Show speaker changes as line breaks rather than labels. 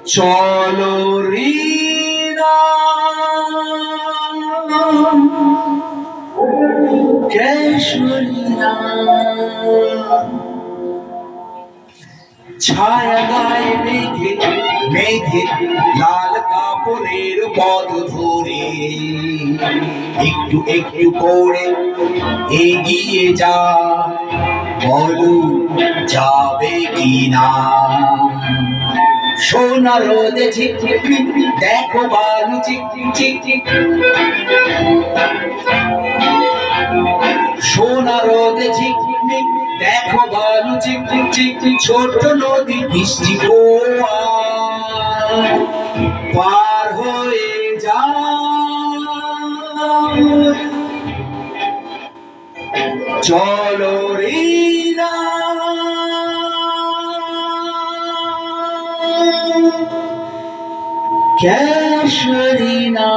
চলো রিনা কেশরিনা ছায়া গায়ে মেঘে মেঘে লাল কাপড়ের পথ ধরে একটু একটু করে এগিয়ে যা, বলো যাবে কিনা। সোনা রোদে ঝিকঝিক দেখো বালু চিক সোনা রোদে ঝিকঝিক দেখো বালু চিক ছোট নদী বৃষ্টি পোয়া পার হয়ে যা, চলো রিনা কেশরিনা।